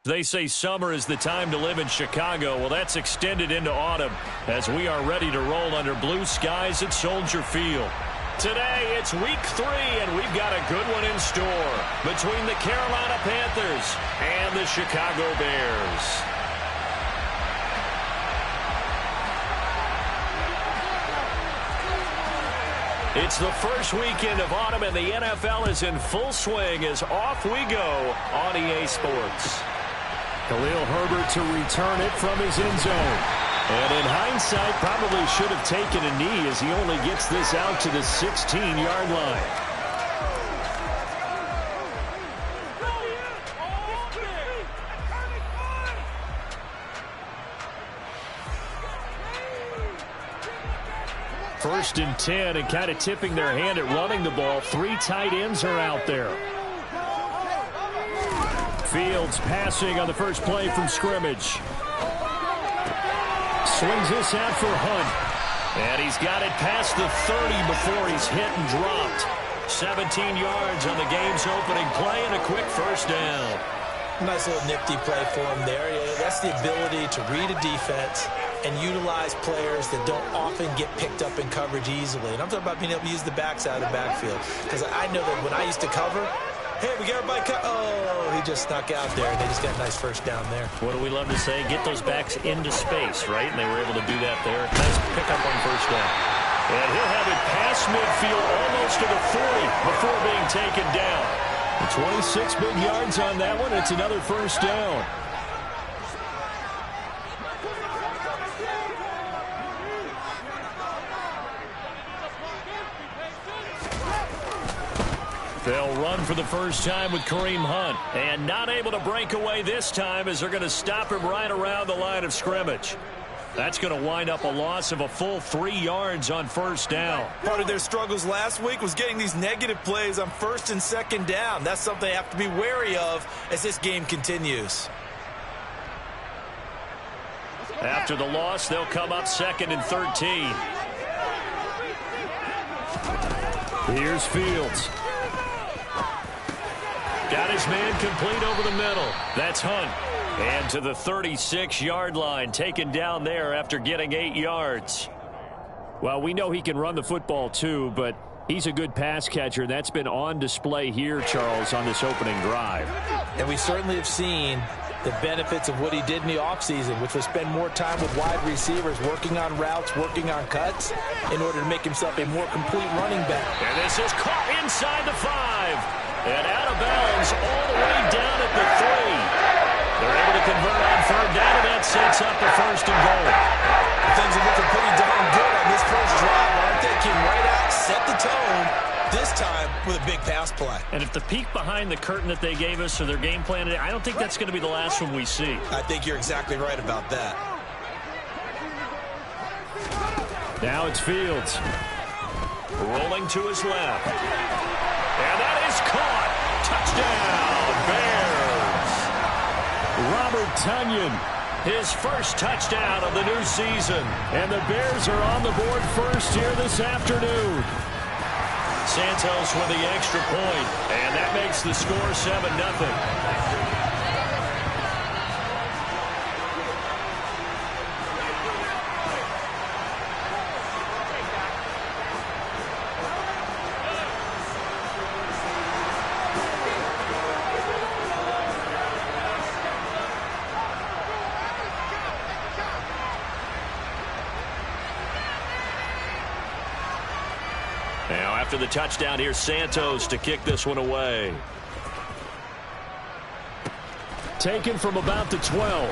They say summer is the time to live in Chicago. Well, that's extended into autumn as we are ready to roll under blue skies at Soldier Field. Today, it's week 3, and we've got a good one in store between the Carolina Panthers and the Chicago Bears. It's the first weekend of autumn, and the NFL is in full swing as off we go on EA Sports. Khalil Herbert to return it from his end zone. And in hindsight, probably should have taken a knee as he only gets this out to the 16-yard line. First and 10, and kind of tipping their hand at running the ball. 3 tight ends are out there. Fields passing on the first play from scrimmage. Swings this out for Hunt. And he's got it past the 30 before he's hit and dropped. 17 yards on the game's opening play and a quick first down. Nice little nifty play for him there. That's the ability to read a defense and utilize players that don't often get picked up in coverage easily. And I'm talking about being able to use the backside of the backfield. Because I know that when I used to cover, hey, we got everybody cut. Oh, he just snuck out there, and they just got a nice first down there. What do we love to say? Get those backs into space, right? And they were able to do that there. Nice pickup on first down. And he'll have it past midfield almost to the 40 before being taken down. 26 big yards on that one. It's another first down. They'll run for the first time with Kareem Hunt. And not able to break away this time as they're going to stop him right around the line of scrimmage. That's going to wind up a loss of a full 3 yards on first down. Part of their struggles last week was getting these negative plays on first and second down. That's something they have to be wary of as this game continues. After the loss, they'll come up 2nd and 13. Here's Fields. Got his man complete over the middle. That's Hunt. And to the 36-yard line, taken down there after getting 8 yards. Well, we know he can run the football too, but he's a good pass catcher. That's been on display here, Charles, on this opening drive. And we certainly have seen the benefits of what he did in the offseason, which was spend more time with wide receivers, working on routes, working on cuts, in order to make himself a more complete running back. And this is caught inside the 5. And out of bounds all the way down at the 3. They're able to convert on 3rd down, and that sets up the 1st and goal. Things are looking pretty darn good on this first drive, aren't they? Came right out, set the tone, this time with a big pass play. And if the peek behind the curtain that they gave us or their game plan today, I don't think that's going to be the last one we see. I think you're exactly right about that. Now it's Fields. Rolling to his left. And that is caught. Touchdown, Bears. Robert Tonyan, his first touchdown of the new season. And the Bears are on the board first here this afternoon. Santos with the extra point, and that makes the score 7-0. Now, after the touchdown, here's Santos to kick this one away. Taken from about the 12.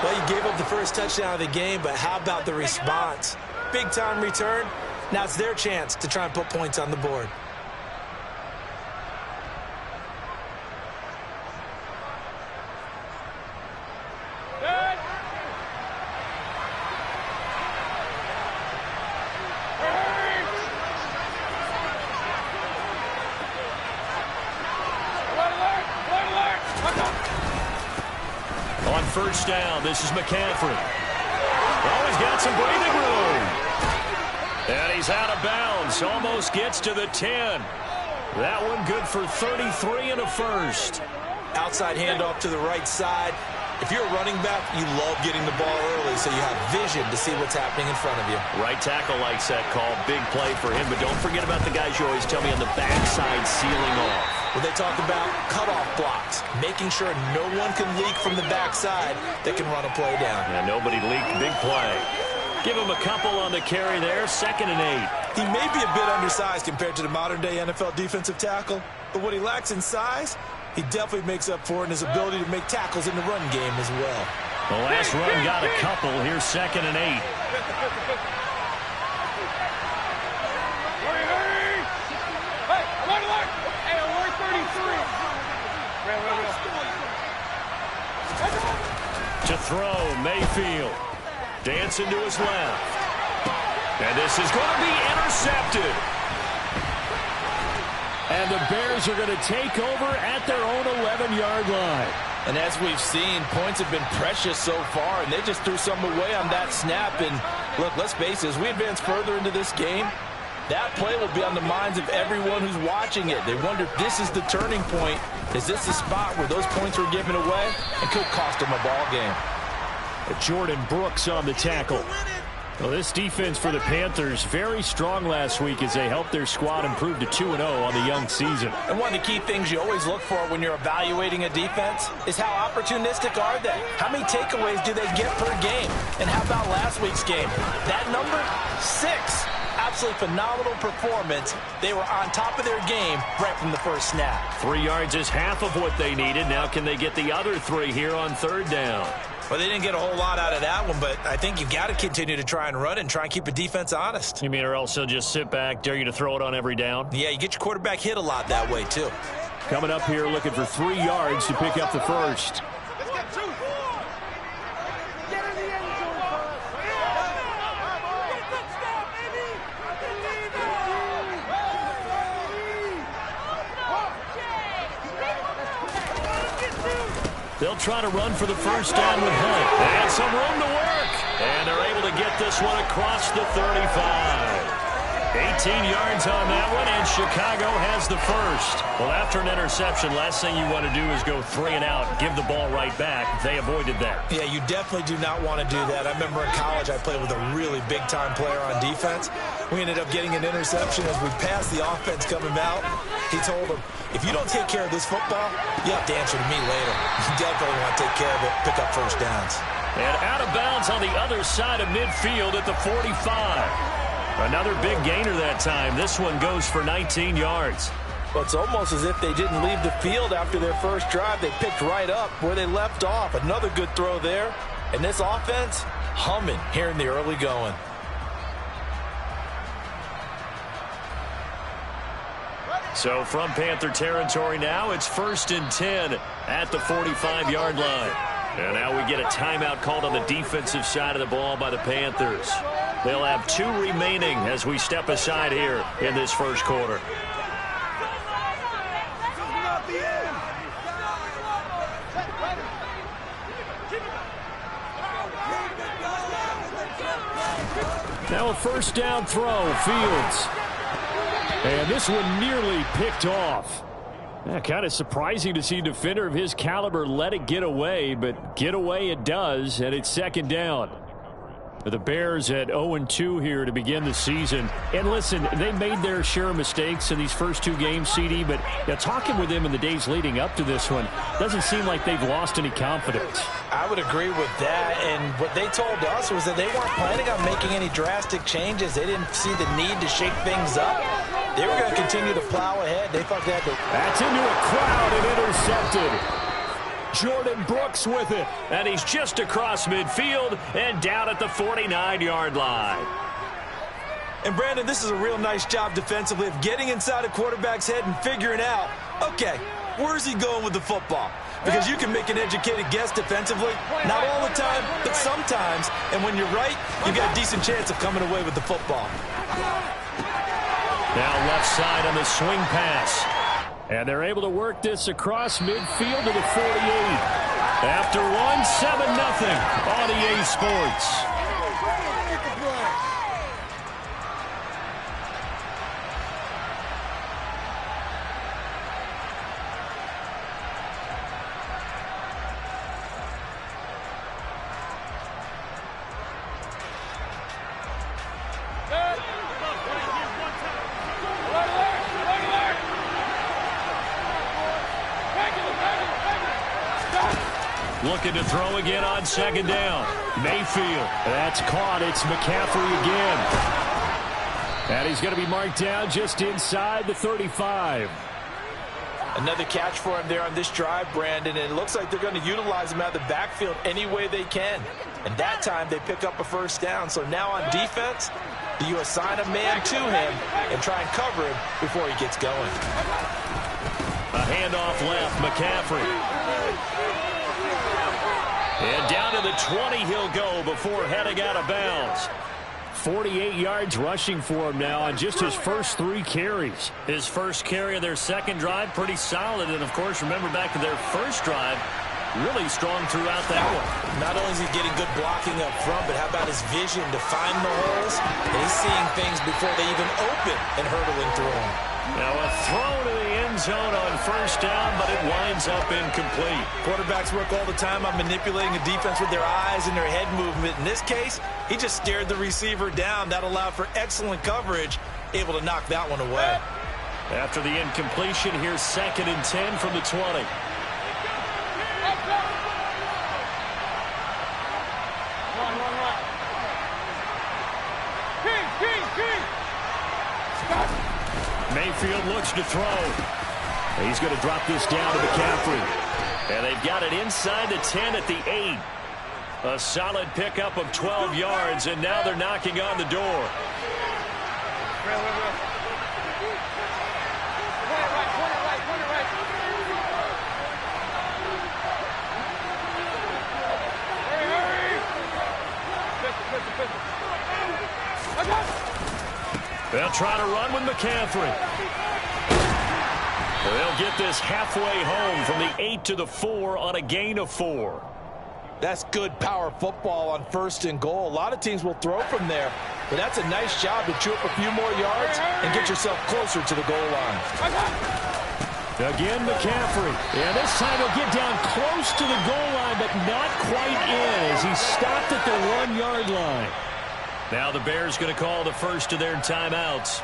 Well, you gave up the first touchdown of the game, but how about the response? Big-time return. Now it's their chance to try and put points on the board. On first down, this is McCaffrey. Oh, he's got some breathing room. And he's out of bounds. Almost gets to the 10. That one good for 33 and a first. Outside handoff to the right side. If you're a running back, you love getting the ball early so you have vision to see what's happening in front of you. Right tackle likes that call. Big play for him, but don't forget about the guys you always tell me on the backside sealing off. When they talk about cutoff blocks, making sure no one can leak from the backside that can run a play down. Yeah, nobody leaked. Big play. Give him a couple on the carry there. 2nd and 8. He may be a bit undersized compared to the modern-day NFL defensive tackle, but what he lacks in size, he definitely makes up for in his ability to make tackles in the run game as well. The last run got a couple. Here's 2nd and 8. To throw, Mayfield. Dancing to his left. And this is going to be intercepted. And the Bears are going to take over at their own 11-yard line. And as we've seen, points have been precious so far, and they just threw some away on that snap. And look, let's face it, as we advance further into this game, that play will be on the minds of everyone who's watching it. They wonder if this is the turning point. Is this the spot where those points were given away and could cost them a ball game? Jordan Brooks on the tackle. Well, this defense for the Panthers very strong last week as they helped their squad improve to 2-0 on the young season. And one of the key things you always look for when you're evaluating a defense is how opportunistic are they? How many takeaways do they get per game? And how about last week's game? That number, 6. Absolutely phenomenal performance. They were on top of their game right from the first snap. 3 yards is half of what they needed. Now can they get the other 3 here on 3rd down? Well, they didn't get a whole lot out of that one, but I think you've got to continue to try and run and try and keep the defense honest. You mean or else they'll just sit back, dare you to throw it on every down? Yeah, you get your quarterback hit a lot that way, too. Coming up here looking for 3 yards to pick up the first. Let's get 2. Get in the end zone. They'll try to run for the first down with Hunt. And some room to work. And they're able to get this one across the 35. 18 yards on that one, and Chicago has the first. Well, after an interception, last thing you want to do is go 3 and out, give the ball right back. They avoided that. Yeah, you definitely do not want to do that. I remember in college I played with a really big-time player on defense. We ended up getting an interception as we passed the offense coming out. He told him, if you don't take care of this football, you have to answer to me later. You definitely want to take care of it, pick up first downs. And out of bounds on the other side of midfield at the 45. Another big gainer that time. This one goes for 19 yards. Well, it's almost as if they didn't leave the field after their first drive. They picked right up where they left off. Another good throw there. And this offense, humming here in the early going. So from Panther territory now, it's 1st and 10 at the 45-yard line. And now we get a timeout called on the defensive side of the ball by the Panthers. They'll have 2 remaining as we step aside here in this first quarter. Now a first down throw, Fields. And this one nearly picked off. Yeah, kind of surprising to see a defender of his caliber let it get away, but get away it does, and it's 2nd down. The Bears at 0-2 here to begin the season. And listen, they made their share of mistakes in these first 2 games, CD, but talking with them in the days leading up to this one, doesn't seem like they've lost any confidence. I would agree with that, and what they told us was that they weren't planning on making any drastic changes. They didn't see the need to shake things up. They were going to continue to plow ahead. They thought they had to... That's into a crowd and intercepted. Jordan Brooks with it, and he's just across midfield and down at the 49-yard line. And, Brandon, this is a real nice job defensively of getting inside a quarterback's head and figuring out, okay, where's he going with the football? Because you can make an educated guess defensively, not all the time, but sometimes. And when you're right, you've got a decent chance of coming away with the football. Now left side on the swing pass. And they're able to work this across midfield to the 48. After 7-0 on EA Sports. Looking to throw again on second down. Mayfield. That's caught. It's McCaffrey again. And he's going to be marked down just inside the 35. Another catch for him there on this drive, Brandon, and it looks like they're going to utilize him out of the backfield any way they can. And that time they pick up a first down. So now on defense, you assign a man to him and try and cover him before he gets going. A handoff left, McCaffrey. And down to the 20 he'll go before heading out of bounds. 48 yards rushing for him now on just his first 3 carries. His first carry of their second drive, pretty solid. And, of course, remember back to their first drive, really strong throughout that one. Not only is he getting good blocking up front, but how about his vision to find the holes? And he's seeing things before they even open and hurtling through them. Now a throw to the end zone on first down, but it winds up incomplete. Quarterbacks work all the time on manipulating the defense with their eyes and their head movement. In this case, he just stared the receiver down. That allowed for excellent coverage, able to knock that one away. After the incompletion, here's 2nd and 10 from the 20. Mayfield looks to throw. He's going to drop this down to McCaffrey. And they've got it inside the 10 at the 8. A solid pickup of 12 yards, and now they're knocking on the door. They'll try to run with McCaffrey. They'll get this halfway home from the 8 to the 4 on a gain of 4. That's good power football on 1st and goal. A lot of teams will throw from there, but that's a nice job to chew up a few more yards and get yourself closer to the goal line. Again, McCaffrey. And this time he'll get down close to the goal line, but not quite in as he stopped at the 1-yard line. Now the Bears going to call the first of their timeouts.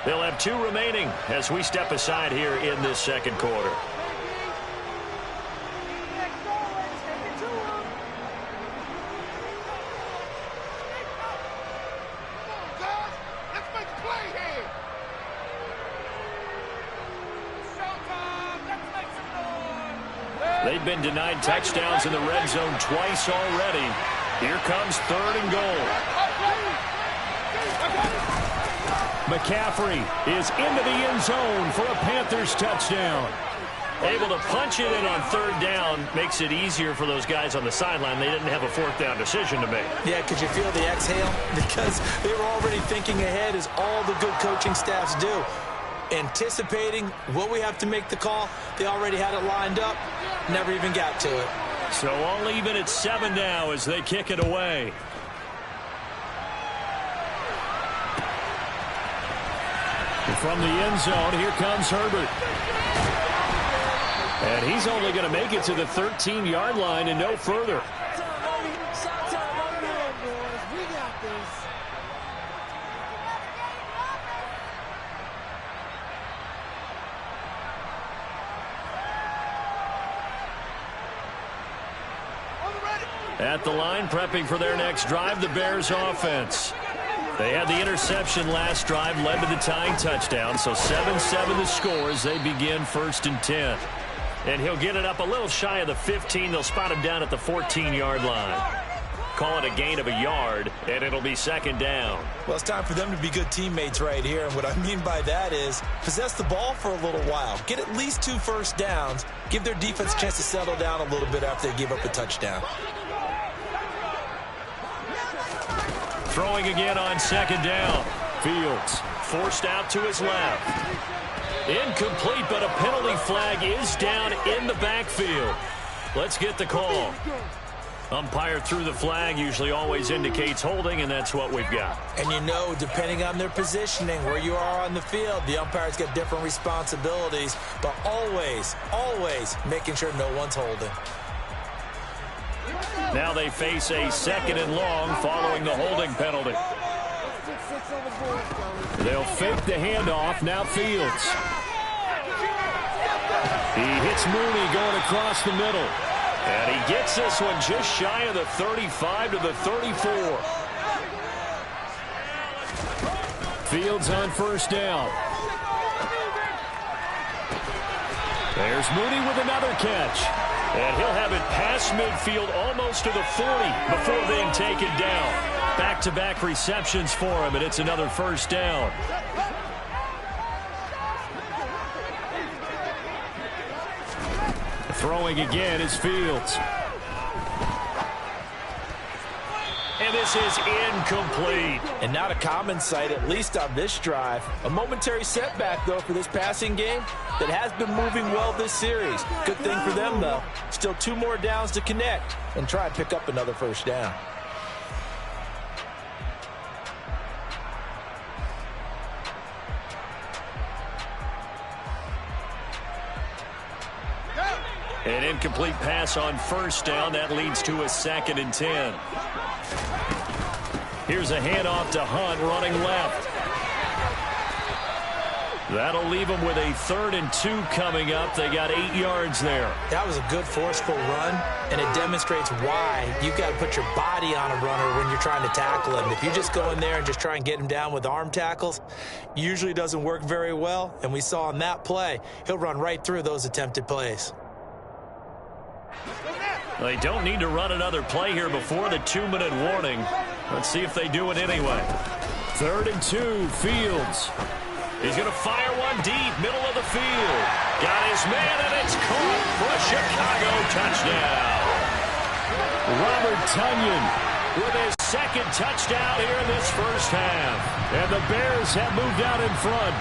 They'll have 2 remaining as we step aside here in this second quarter. They've been denied touchdowns in the red zone twice already. Here comes 3rd and goal. McCaffrey is into the end zone for a Panthers touchdown. Able to punch it in on 3rd down makes it easier for those guys on the sideline. They didn't have a 4th down decision to make. Yeah, could you feel the exhale? Because they were already thinking ahead, as all the good coaching staffs do. Anticipating, will we have to make the call? They already had it lined up, never even got to it. So all even at 7 now as they kick it away. From the end zone, here comes Herbert. And he's only going to make it to the 13-yard line and no further. At the line, prepping for their next drive, the Bears offense. They had the interception last drive, led to the tying touchdown, so 7-7 the score as they begin 1st and 10. And he'll get it up a little shy of the 15. They'll spot him down at the 14-yard line. Call it a gain of a yard, and it'll be 2nd down. Well, it's time for them to be good teammates right here, and what I mean by that is possess the ball for a little while, get at least 2 first downs, give their defense a chance to settle down a little bit after they give up a touchdown. Throwing again on 2nd down. Fields forced out to his left. Incomplete, but a penalty flag is down in the backfield. Let's get the call. Umpire threw the flag, usually always indicates holding, and that's what we've got. And you know, depending on their positioning, where you are on the field, the umpires get different responsibilities, but always, always making sure no one's holding. Now they face a 2nd and long following the holding penalty. They'll fake the handoff. Now Fields. He hits Mooney going across the middle. And he gets this one just shy of the 35 to the 34. Fields on first down. There's Mooney with another catch. And he'll have it past midfield almost to the 40 before being taken down. Back-to-back receptions for him, and it's another first down. Throwing again is Fields. And this is incomplete. And not a common sight, at least on this drive. A momentary setback, though, for this passing game that has been moving well this series. Good thing for them, though. Still 2 more downs to connect and try and pick up another first down. An incomplete pass on first down. That leads to a 2nd and 10. Here's a handoff to Hunt running left. That'll leave them with a 3rd and 2 coming up. They got 8 yards there. That was a good forceful run, and it demonstrates why you've got to put your body on a runner when you're trying to tackle him. If you just go in there and just try and get him down with arm tackles, usually doesn't work very well, and we saw on that play, he'll run right through those attempted plays. They don't need to run another play here before the 2-minute warning. Let's see if they do it anyway. 3rd and 2, Fields. He's going to fire one deep, middle of the field. Got his man, and it's caught for a Chicago touchdown. Robert Tonyan With his 2nd touchdown here in this first half. And the Bears have moved out in front.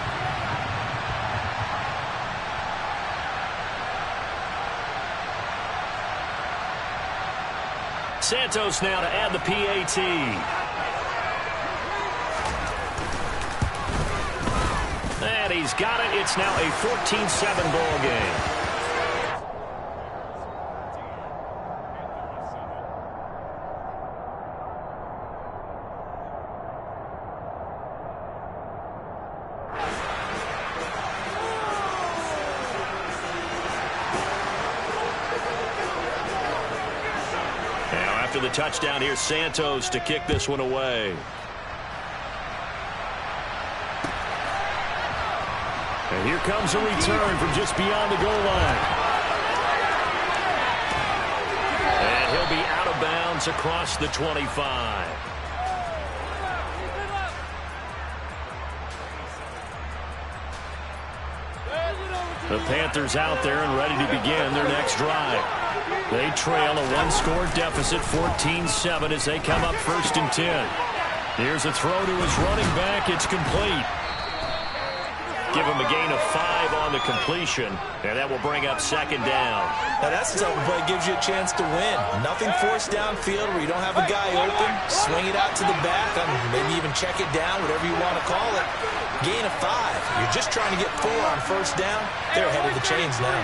Santos now to add the PAT. And he's got it. It's now a 14-7 ball game. After the touchdown, here's Santos to kick this one away. And here comes a return from just beyond the goal line. And he'll be out of bounds across the 25. The Panthers out there and ready to begin their next drive. They trail a 1-score deficit, 14-7, as they come up 1st and 10. Here's a throw to his running back. It's complete. Give him a gain of 5 on the completion, and that will bring up 2nd down. Now that's the type of play that gives you a chance to win. Nothing forced downfield where you don't have a guy open. Swing it out to the back, maybe even check it down, whatever you want to call it. Gain of 5. You're just trying to get 4 on 1st down. They're ahead of the chains now.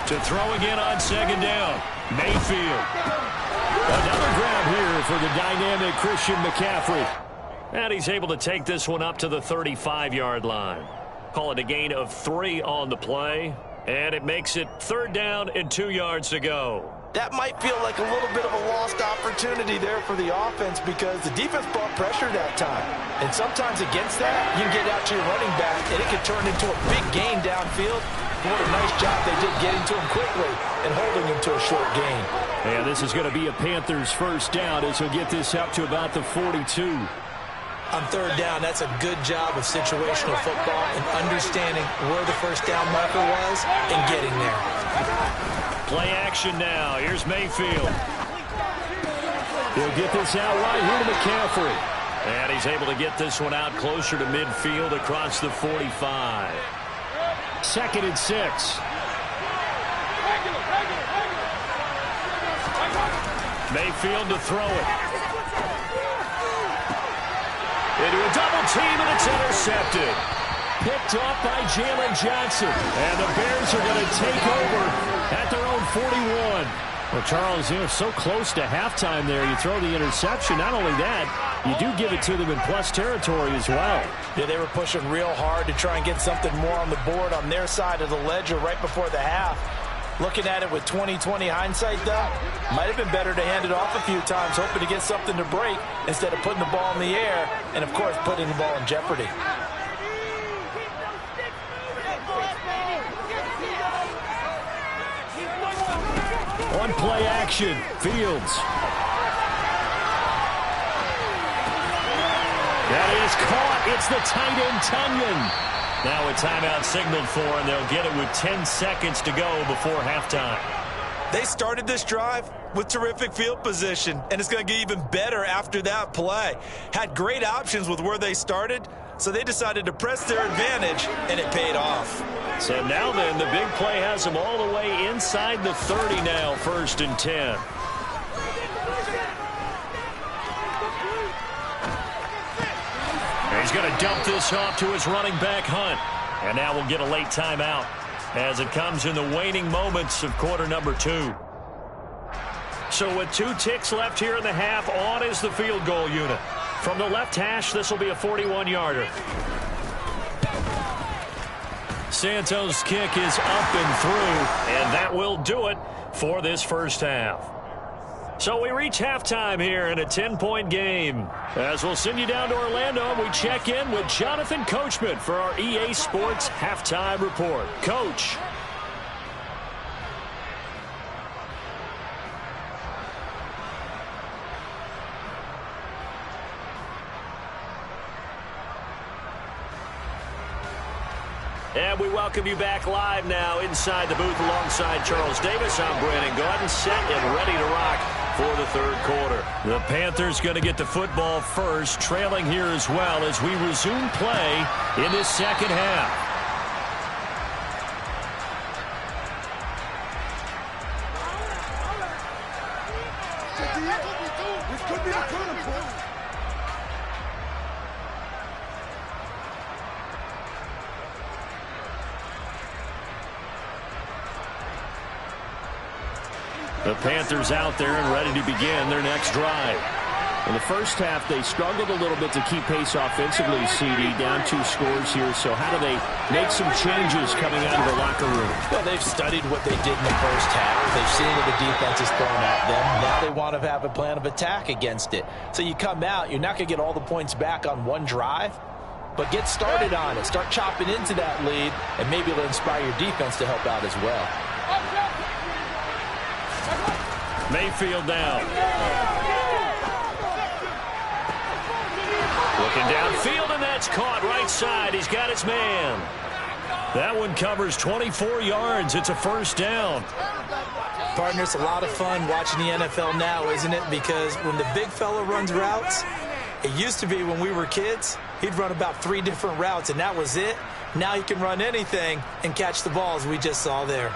To throw again on 2nd down, Mayfield. Another grab here for the dynamic Christian McCaffrey. And he's able to take this one up to the 35-yard line. Call it a gain of 3 on the play. And it makes it 3rd down and 2 yards to go. That might feel like a little bit of a lost opportunity there for the offense because the defense brought pressure that time. And sometimes against that, you can get out to your running back, and it can turn into a big gain downfield. What a nice job they did getting to him quickly and holding him to a short gain. And this is going to be a Panthers 1st down as he'll get this up to about the 42. On 3rd down, that's a good job of situational football and understanding where the 1st down marker was and getting there. Play action now. Here's Mayfield. He'll get this out right here to McCaffrey. And he's able to get this one out closer to midfield across the 45. 2nd and 6. Mayfield to throw it. Into a double team, and it's intercepted. Picked off by Jalen Johnson. And the Bears are going to take over at their own 41. Well, Charles, so close to halftime there. You throw the interception. Not only that, you do give it to them in plus territory as well. Yeah, they were pushing real hard to try and get something more on the board on their side of the ledger right before the half. Looking at it with 20/20 hindsight, though, might have been better to hand it off a few times, hoping to get something to break instead of putting the ball in the air and, of course, putting the ball in jeopardy. On play action, Fields. That is caught. It's the tight end, Tunyon. Now a timeout signaled for, and they'll get it with 10 seconds to go before halftime. They started this drive with terrific field position, and it's going to get even better after that play. Had great options with where they started, so they decided to press their advantage, and it paid off. So now then, the big play has them all the way inside the 30 now, 1st and 10. He's going to dump this off to his running back, Hunt. And now we'll get a late timeout as it comes in the waning moments of quarter number 2. So with 2 ticks left here in the half, on is the field goal unit. From the left hash, this will be a 41-yarder. Santos' kick is up and through, and that will do it for this first half. So we reach halftime here in a 10-point game. As we'll send you down to Orlando, we check in with Jonathan Coachman for our EA Sports Halftime Report. Coach. And we welcome you back live now inside the booth alongside Charles Davis. I'm Brandon Gordon, set and ready to rock for the 3rd quarter. The Panthers going to get the football first, trailing here as well as we resume play in this second half. The Panthers out there and ready to begin their next drive. In the first half, they struggled a little bit to keep pace offensively, CD, down 2 scores here. So how do they make some changes coming out of the locker room? Well, they've studied what they did in the first half. They've seen what the defense is throwing at them. Now they want to have a plan of attack against it. So you come out, you're not going to get all the points back on one drive, but get started on it. Start chopping into that lead, and maybe it'll inspire your defense to help out as well. Mayfield down. Looking downfield, and that's caught right side. He's got his man. That one covers 24 yards. It's a first down. Partner, it's a lot of fun watching the NFL now, isn't it? Because when the big fella runs routes, it used to be when we were kids, he'd run about 3 different routes, and that was it. Now he can run anything and catch the balls we just saw there.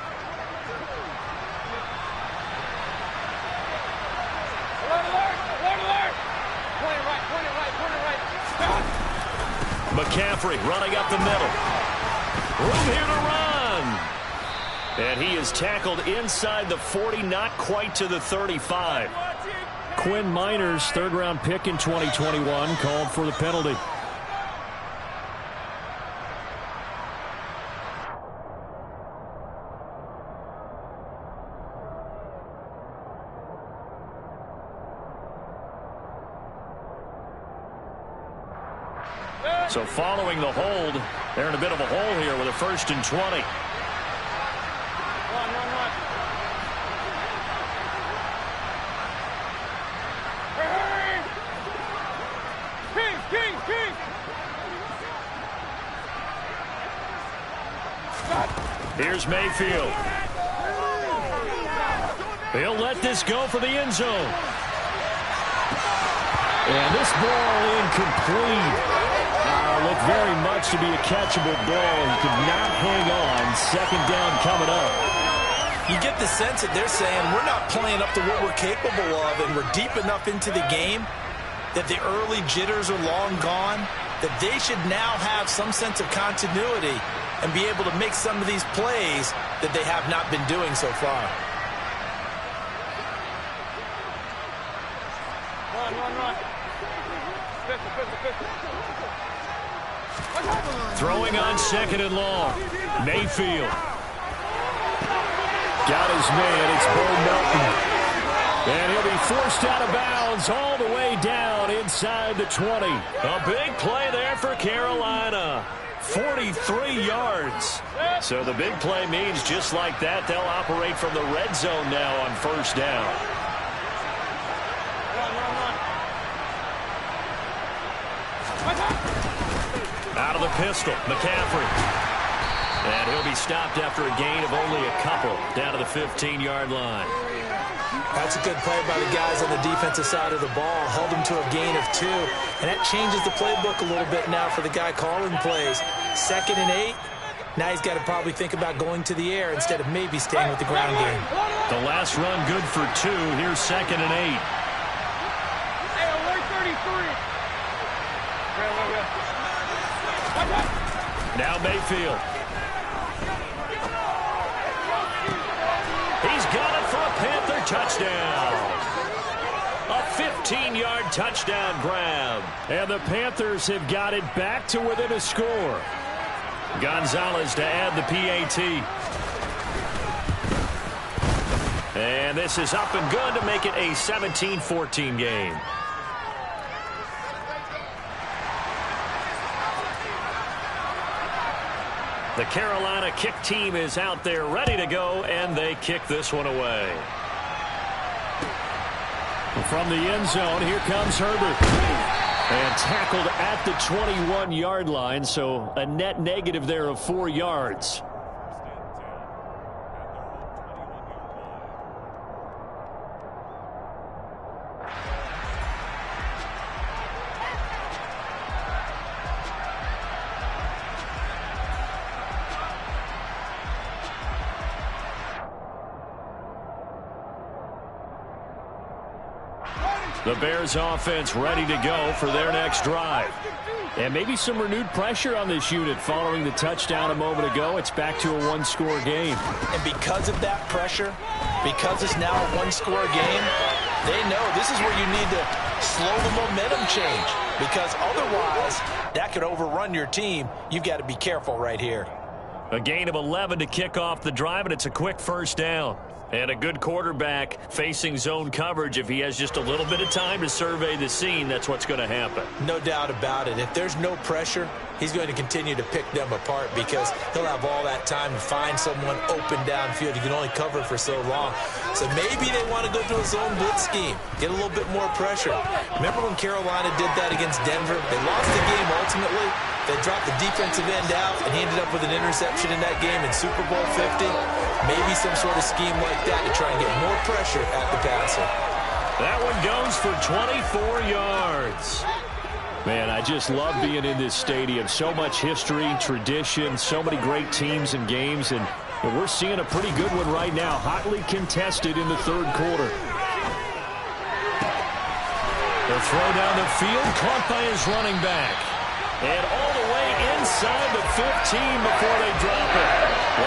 McCaffrey running up the middle. Room here to run. And he is tackled inside the 40, not quite to the 35. Quinn Miners, 3rd-round pick in 2021, called for the penalty. So following the hold, they're in a bit of a hole here with a 1st and 20. Here's Mayfield. He'll let this go for the end zone. And this ball incomplete. Looked very much to be a catchable ball. He could not hang on. 2nd down coming up. You get the sense that they're saying we're not playing up to what we're capable of, and we're deep enough into the game that the early jitters are long gone, that they should now have some sense of continuity and be able to make some of these plays that they have not been doing so far. Throwing on 2nd and long. Mayfield. Got his man. It's Bo Melton. And he'll be forced out of bounds all the way down inside the 20. A big play there for Carolina. 43 yards. So the big play means just like that, they'll operate from the red zone now on 1st down. Out of the pistol, McCaffrey. And he'll be stopped after a gain of only a couple down to the 15-yard line. That's a good play by the guys on the defensive side of the ball. Held them to a gain of 2. And that changes the playbook a little bit now for the guy calling plays. 2nd and 8. Now he's got to probably think about going to the air instead of maybe staying with the ground game. The last run good for 2. Here's 2nd and 8. Hey, alert 33. Now Mayfield. He's got it for a Panther touchdown. A 15-yard touchdown grab. And the Panthers have got it back to within a score. Gonzalez to add the PAT. And this is up and good to make it a 17-14 game. The Carolina kick team is out there ready to go, and they kick this one away. From the end zone, here comes Herbert. And tackled at the 21-yard line, so a net negative there of 4 yards. The Bears offense ready to go for their next drive. And maybe some renewed pressure on this unit following the touchdown a moment ago. It's back to a 1-score game. And because of that pressure, because it's now a 1-score game, they know this is where you need to slow the momentum change. Because otherwise, that could overrun your team. You've got to be careful right here. A gain of 11 to kick off the drive, and it's a quick 1st down. And a good quarterback facing zone coverage. If he has just a little bit of time to survey the scene, that's what's going to happen. No doubt about it. If there's no pressure, he's going to continue to pick them apart because he'll have all that time to find someone open downfield. He can only cover for so long. So maybe they want to go to a zone blitz scheme, get a little bit more pressure. Remember when Carolina did that against Denver? They lost the game ultimately. They dropped the defensive end out, and he ended up with an interception in that game in Super Bowl 50. Maybe some sort of scheme like that to try and get more pressure at the passer. That one goes for 24 yards. Man, I just love being in this stadium. So much history, tradition, so many great teams and games, and we're seeing a pretty good one right now, hotly contested in the 3rd quarter. The throw down the field, caught by his running back. And all the way inside the 15 before they drop it.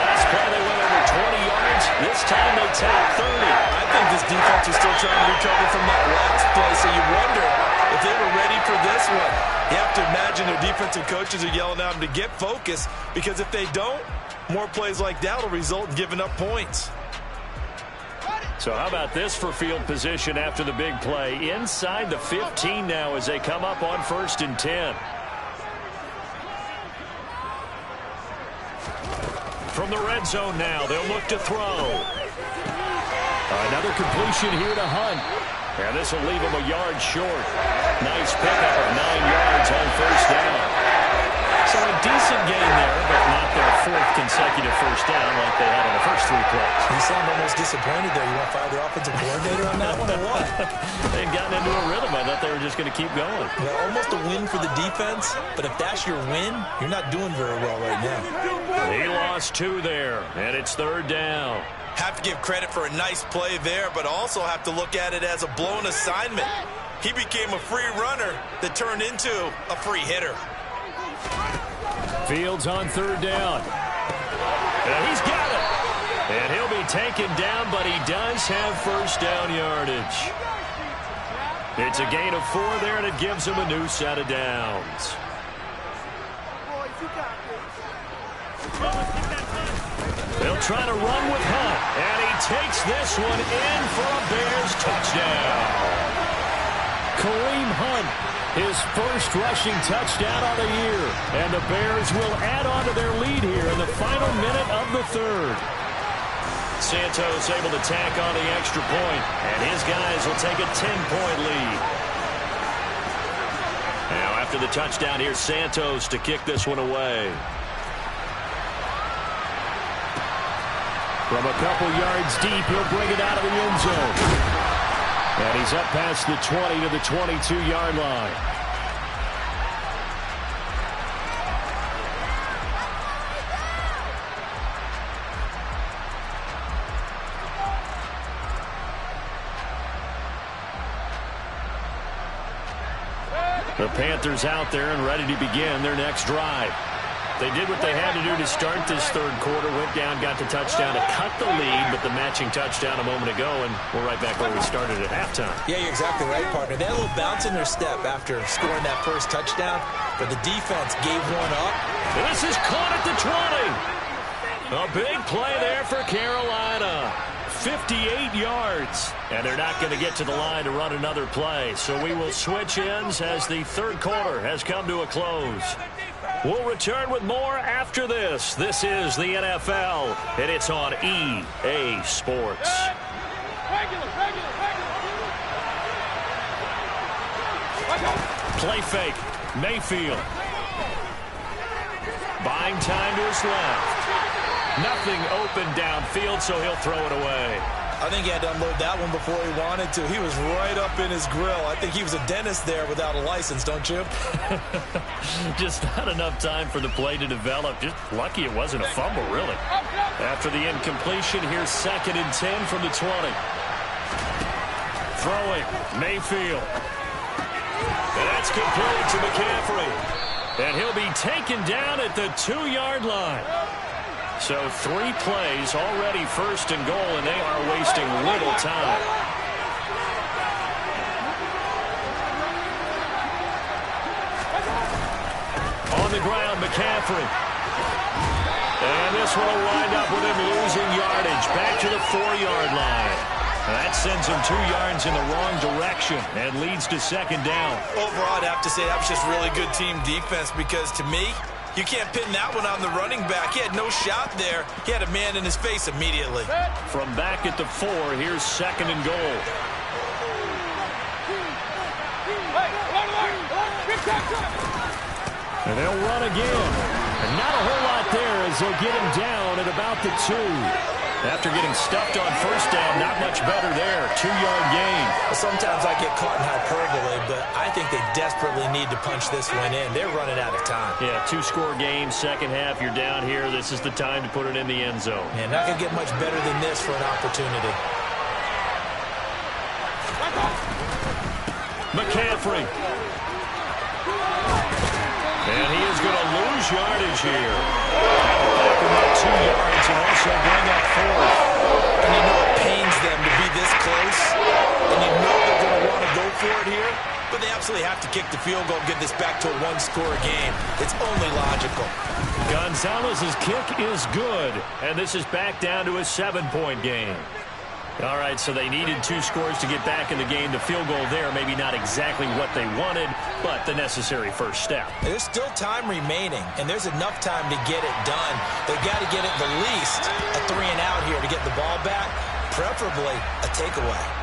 Last play they went over 20 yards. This time they tap 30. I think this defense is still trying to recover from that last play, so you wonder if they were ready for this one. You have to imagine their defensive coaches are yelling at them to get focused, because if they don't, more plays like that will result in giving up points. So how about this for field position after the big play? Inside the 15 now as they come up on 1st and 10. From the red zone now, they'll look to throw. Another completion here to Hunt. And this will leave him a yard short. Nice pickup of 9 yards on 1st down. So a decent gain there, but not their 4th consecutive 1st down like they had on the first 3 plays. You sound almost disappointed there. You want to fire their offensive coordinator on that one or what? They'd gotten into a rhythm. I thought they were just going to keep going. Yeah, almost a win for the defense, but if that's your win, you're not doing very well right now. He lost 2 there, and it's 3rd down. Have to give credit for a nice play there, but also have to look at it as a blown assignment. He became a free runner that turned into a free hitter. Fields on 3rd down. And he's got it. And he'll be taken down, but he does have 1st down yardage. It's a gain of 4 there, and it gives him a new set of downs. Boys, you got this. They'll try to run with Hunt, and he takes this one in for a Bears touchdown. Kareem Hunt, his first rushing touchdown on the year, and the Bears will add on to their lead here in the final minute of the third. Santos able to tack on the extra point, and his guys will take a 10-point lead. Now, after the touchdown, here's Santos to kick this one away. From a couple yards deep, he'll bring it out of the end zone. And he's up past the 20 to the 22-yard line. The Panthers out there and ready to begin their next drive. They did what they had to do to start this third quarter, went down, got the touchdown to cut the lead, but the matching touchdown a moment ago, and we're right back where we started at halftime. Yeah, you're exactly right, partner. They had a little bounce in their step after scoring that first touchdown, but the defense gave one up. This is caught at the 20. A big play there for Carolina. 58 yards, and they're not going to get to the line to run another play, so we will switch ends as the third quarter has come to a close. We'll return with more after this. This is the NFL, and it's on EA Sports. Play fake. Mayfield. Buying time to his left. Nothing open downfield, so he'll throw it away. I think he had to unload that one before he wanted to. He was right up in his grill. I think he was a dentist there without a license, don't you? Just not enough time for the play to develop. Just lucky it wasn't a fumble, really. After the incompletion, here's 2nd and 10 from the 20. Throwing, Mayfield. And that's complete to McCaffrey. And he'll be taken down at the 2-yard line. So 3 plays already 1st and goal, and they are wasting little time. On the ground, McCaffrey. And this one will wind up with him losing yardage. Back to the 4-yard line. That sends him 2 yards in the wrong direction and leads to 2nd down. Overall, I'd have to say that was just really good team defense because, to me, you can't pin that one on the running back. He had no shot there. He had a man in his face immediately. From back at the 4, here's 2nd and goal. And they'll run again. And not a whole lot there as they'll get him down at about the 2. After getting stuffed on 1st down, not much better there. 2-yard gain. Sometimes I get caught in hyperbole, but I think they desperately need to punch this one in. They're running out of time. Yeah, 2-score game, second half, you're down here. This is the time to put it in the end zone. Yeah, not going to get much better than this for an opportunity. McCaffrey. And he is going to lose yardage here. Back about 2 yards and also bring up 4th. And you know it pains them to be this close. And you know they're going to want to go for it here. But they absolutely have to kick the field goal and get this back to a 1-score game. It's only logical. Gonzalez's kick is good. And this is back down to a 7-point game. All right, so they needed 2 scores to get back in the game. The field goal there, maybe not exactly what they wanted, but the necessary first step. There's still time remaining, and there's enough time to get it done. They've got to get it the least a 3-and-out here to get the ball back, preferably a takeaway.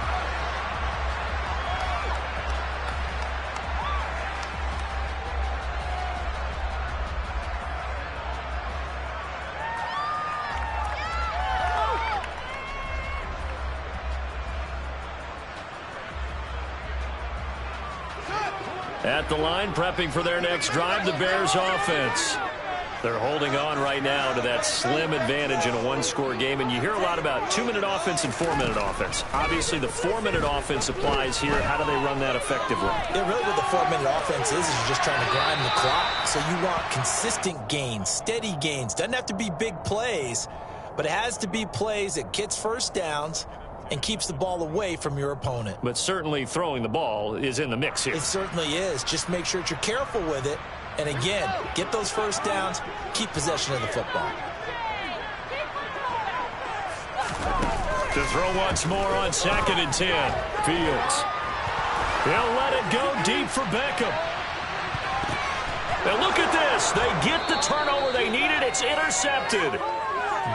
At the line, prepping for their next drive, the Bears offense. They're holding on right now to that slim advantage in a 1-score game, and you hear a lot about 2-minute offense and 4-minute offense. Obviously, the 4-minute offense applies here. How do they run that effectively? Yeah, really what the 4-minute offense is you're just trying to grind the clock. So you want consistent gains, steady gains. Doesn't have to be big plays, but it has to be plays that gets first downs and keeps the ball away from your opponent. But certainly throwing the ball is in the mix here. It certainly is. Just make sure that you're careful with it. And again, get those first downs, keep possession of the football. To throw once more on 2nd and 10. Fields. They'll let it go deep for Beckham. And look at this. They get the turnover they needed. It's intercepted.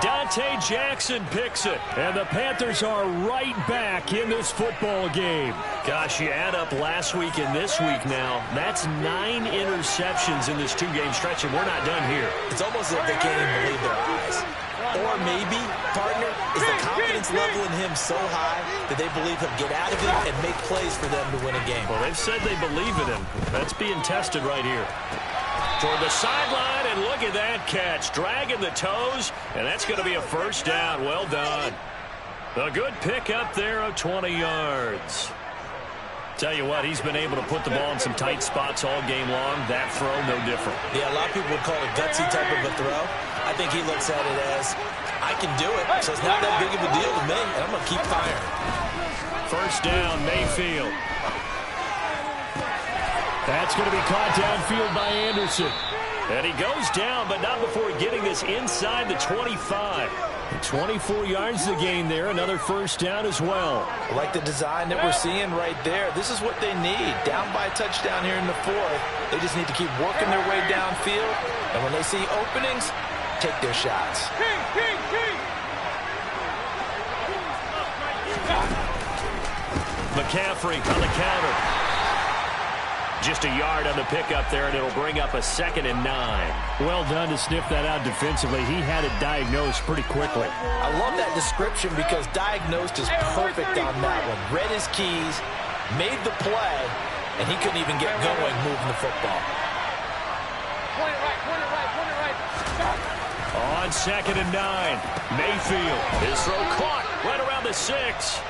Dante Jackson picks it. And the Panthers are right back in this football game. Gosh, you add up last week and this week now. That's 9 interceptions in this 2-game stretch, and we're not done here. It's almost as if they can't even believe their eyes. Or maybe, partner, is the confidence level in him so high that they believe he'll get out of it and make plays for them to win a game. Well, they've said they believe in him. That's being tested right here. Toward the sideline, and look at that catch. Dragging the toes, and that's going to be a first down. Well done. A good pick up there of 20 yards. Tell you what, he's been able to put the ball in some tight spots all game long. That throw, no different. Yeah, a lot of people would call it a gutsy type of a throw. I think he looks at it as, I can do it, so it's not that big of a deal to me, and I'm going to keep firing. First down, Mayfield. That's going to be caught downfield by Anderson. And he goes down, but not before getting this inside the 25. 24 yards to gain there. Another first down as well. I like the design that we're seeing right there. This is what they need. Down by a touchdown here in the 4th. They just need to keep working their way downfield. And when they see openings, take their shots. McCaffrey on the counter. Just a yard on the pickup there, and it'll bring up a 2nd and 9. Well done to sniff that out defensively. He had it diagnosed pretty quickly. I love that description because diagnosed is perfect on that one. Read his keys, made the play, and he couldn't even get going moving the football. Point it right. On 2nd and 9, Mayfield. His throw caught right around the 6.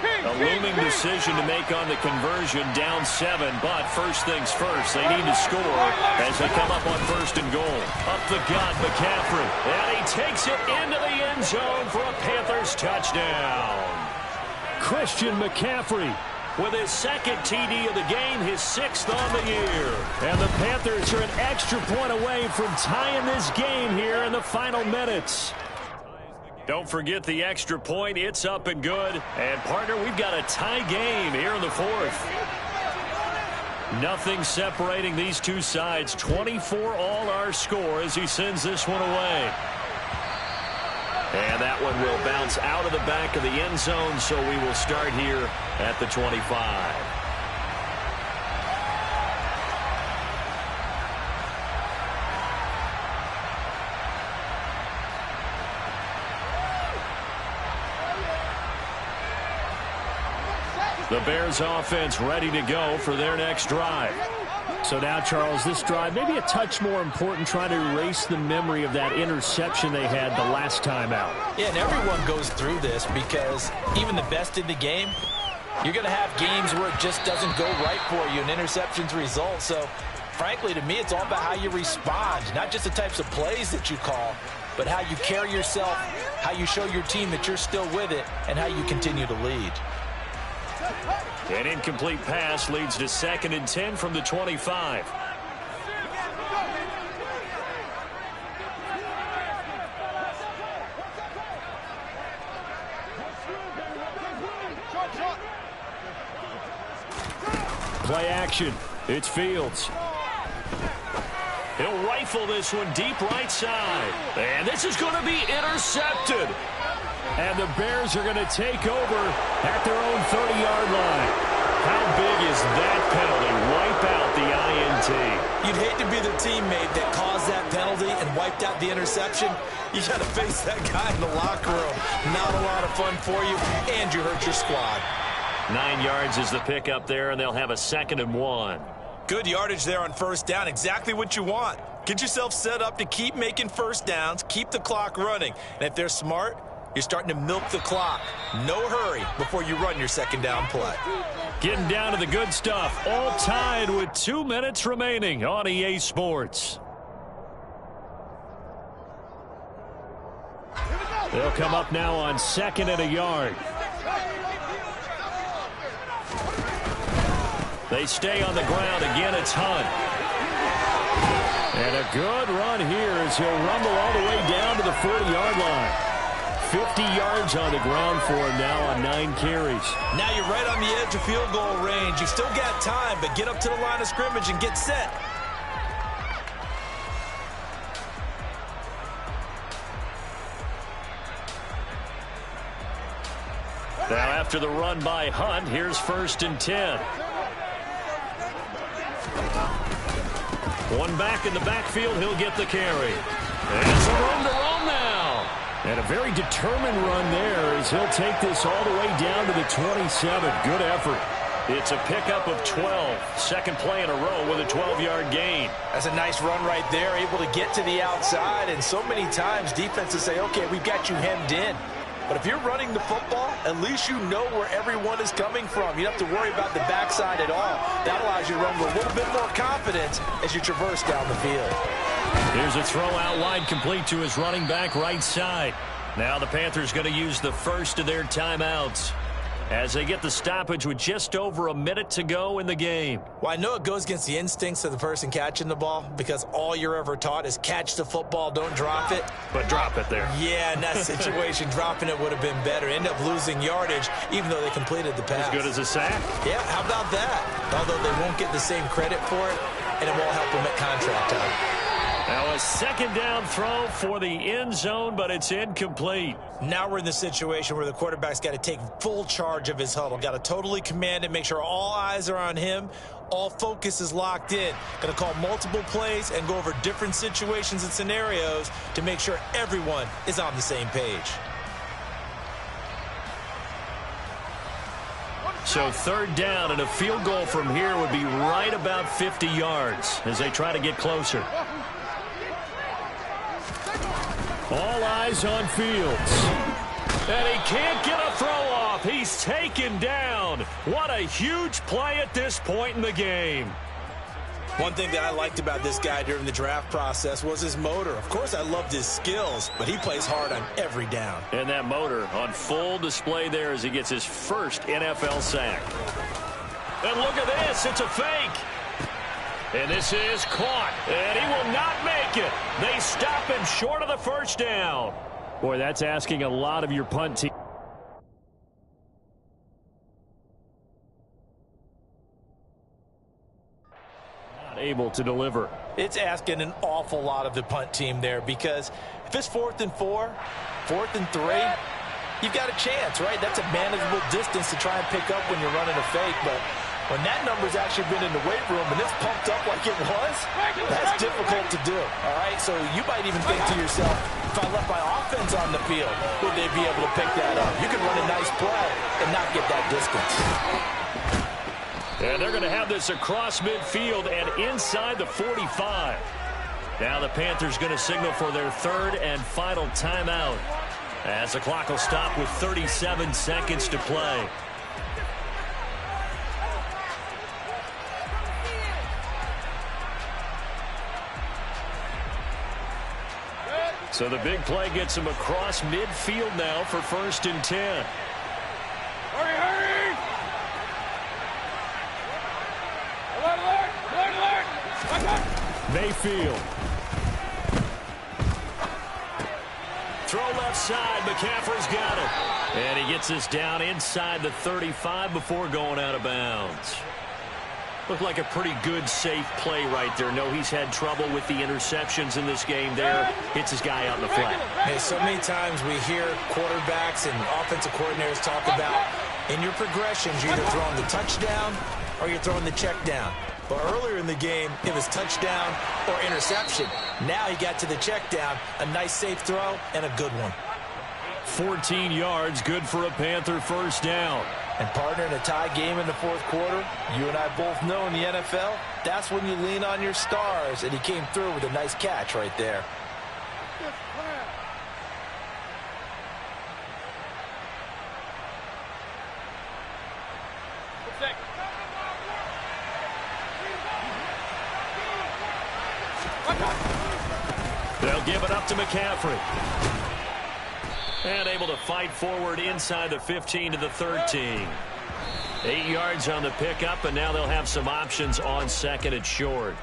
A looming decision to make on the conversion, down 7, but first things first, they need to score as they come up on 1st and goal. Up the gut, McCaffrey, and he takes it into the end zone for a Panthers touchdown. Christian McCaffrey with his 2nd TD of the game, his 6th on the year. And the Panthers are an extra point away from tying this game here in the final minutes. Don't forget the extra point. It's up and good. And, partner, we've got a tie game here in the 4th. Nothing separating these two sides. 24 all our score as he sends this one away. And that one will bounce out of the back of the end zone, so we will start here at the 25. The Bears offense ready to go for their next drive. So now, Charles, this drive maybe a touch more important, trying to erase the memory of that interception they had the last time out. Yeah, and everyone goes through this because even the best in the game, you're going to have games where it just doesn't go right for you, and interceptions result. So, frankly, to me, it's all about how you respond, not just the types of plays that you call, but how you carry yourself, how you show your team that you're still with it, and how you continue to lead. An incomplete pass leads to 2nd and 10 from the 25. Play action. It's Fields. He'll rifle this one deep right side. And this is going to be intercepted. And the Bears are going to take over at their own 30-yard line. How big is that penalty? Wipe out the INT. You'd hate to be the teammate that caused that penalty and wiped out the interception. You got to face that guy in the locker room. Not a lot of fun for you, and you hurt your squad. 9 yards is the pickup there, and they'll have a 2nd and 1. Good yardage there on first down. Exactly what you want. Get yourself set up to keep making first downs, keep the clock running. And if they're smart, you're starting to milk the clock. No hurry before you run your second down play. Getting down to the good stuff. All tied with 2 minutes remaining on EA Sports. They'll come up now on 2nd and a yard. They stay on the ground. Again, it's Hunt. And a good run here as he'll rumble all the way down to the 40-yard line. 50 yards on the ground for him now on 9 carries. Now you're right on the edge of field goal range. You've still got time, but get up to the line of scrimmage and get set. Now after the run by Hunt, here's 1st and 10. One back in the backfield, he'll get the carry. And some room to roam now. And a very determined run there as he'll take this all the way down to the 27. Good effort. It's a pickup of 12. Second play in a row with a 12-yard gain. That's a nice run right there, able to get to the outside. And so many times defenses say, okay, we've got you hemmed in. But if you're running the football, at least you know where everyone is coming from. You don't have to worry about the backside at all. That allows you to run with a little bit more confidence as you traverse down the field. Here's a throw out wide, complete to his running back right side. Now the Panthers going to use the first of their timeouts as they get the stoppage with just over a minute to go in the game. Well, I know it goes against the instincts of the person catching the ball because all you're ever taught is catch the football, don't drop it. But drop it there. Yeah, in that situation, dropping it would have been better. End up losing yardage, even though they completed the pass. As good as a sack? Yeah, how about that? Although they won't get the same credit for it, and it won't help them at contract time. Now a second down throw for the end zone, but it's incomplete. Now we're in the situation where the quarterback's got to take full charge of his huddle. Got to totally command it, make sure all eyes are on him. All focus is locked in. Going to call multiple plays and go over different situations and scenarios to make sure everyone is on the same page. So 3rd down, and a field goal from here would be right about 50 yards as they try to get closer. All eyes on Fields. And he can't get a throw off. He's taken down. What a huge play at this point in the game. One thing that I liked about this guy during the draft process was his motor. Of course, I loved his skills, but he plays hard on every down. And that motor on full display there as he gets his first NFL sack. And look at this. It's a fake. And this is caught. And he will not make it. They stop him short of the first down. Boy, that's asking a lot of your punt team. Able to deliver. It's asking an awful lot of the punt team there because if it's 4th and 4, 4th and 3, you've got a chance, right? That's a manageable distance to try and pick up when you're running a fake, but when that number's actually been in the weight room and it's pumped up like it was, that's difficult to do, all right? So you might even think to yourself, if I left my offense on the field, would they be able to pick that up? You can run a nice play and not get that distance. And they're going to have this across midfield and inside the 45. Now the Panthers going to signal for their 3rd and final timeout as the clock will stop with 37 seconds to play. So the big play gets him across midfield now for 1st and 10. Hurry, hurry! Mayfield. Throw left side. McCaffrey's got it. And he gets this down inside the 35 before going out of bounds. Looked like a pretty good, safe play right there. No, he's had trouble with the interceptions in this game there. Hits his guy out in the flat. Hey, so many times we hear quarterbacks and offensive coordinators talk about in your progressions, you're either throwing the touchdown or you're throwing the check down. But earlier in the game, it was touchdown or interception. Now he got to the check down, a nice safe throw, and a good one. 14 yards, good for a Panther first down. And partner, in a tie game in the 4th quarter, you and I both know in the NFL, that's when you lean on your stars, and he came through with a nice catch right there. They'll give it up to McCaffrey. And able to fight forward inside the 15 to the 13. 8 yards on the pickup, and now they'll have some options on second and short.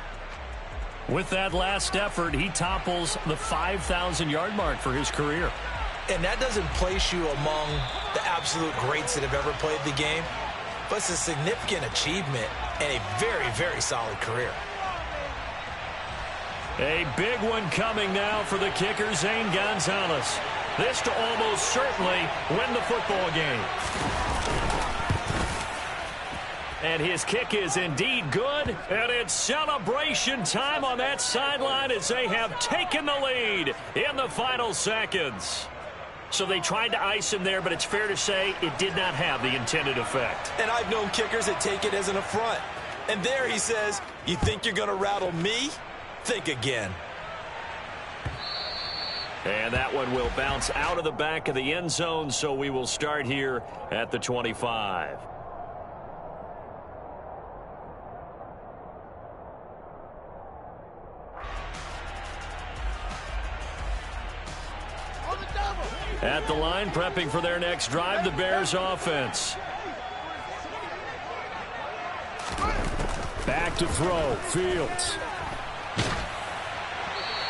With that last effort, he topples the 5,000-yard mark for his career. And that doesn't place you among the absolute greats that have ever played the game, but it's a significant achievement and a very, very solid career. A big one coming now for the kicker, Zane Gonzalez. This to almost certainly win the football game. And his kick is indeed good, and it's celebration time on that sideline as they have taken the lead in the final seconds. So they tried to ice him there, but it's fair to say it did not have the intended effect. And I've known kickers that take it as an affront. And there he says, you think you're going to rattle me? Think again. And that one will bounce out of the back of the end zone, so we will start here at the 25. At the line, prepping for their next drive, the Bears offense. Back to throw, Fields.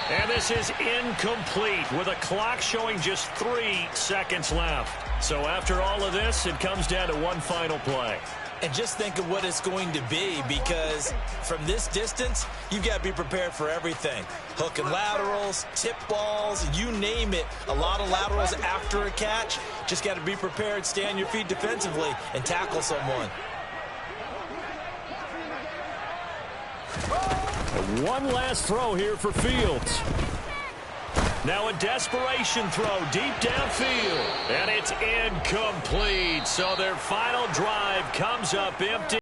And this is incomplete with a clock showing just 3 seconds left. So after all of this, it comes down to one final play. And just think of what it's going to be, because from this distance, you've got to be prepared for everything. Hook and laterals, tip balls, you name it. A lot of laterals after a catch. Just got to be prepared, stay on your feet defensively, and tackle someone. And one last throw here for Fields. Now a desperation throw deep downfield. And it's incomplete. So their final drive comes up empty.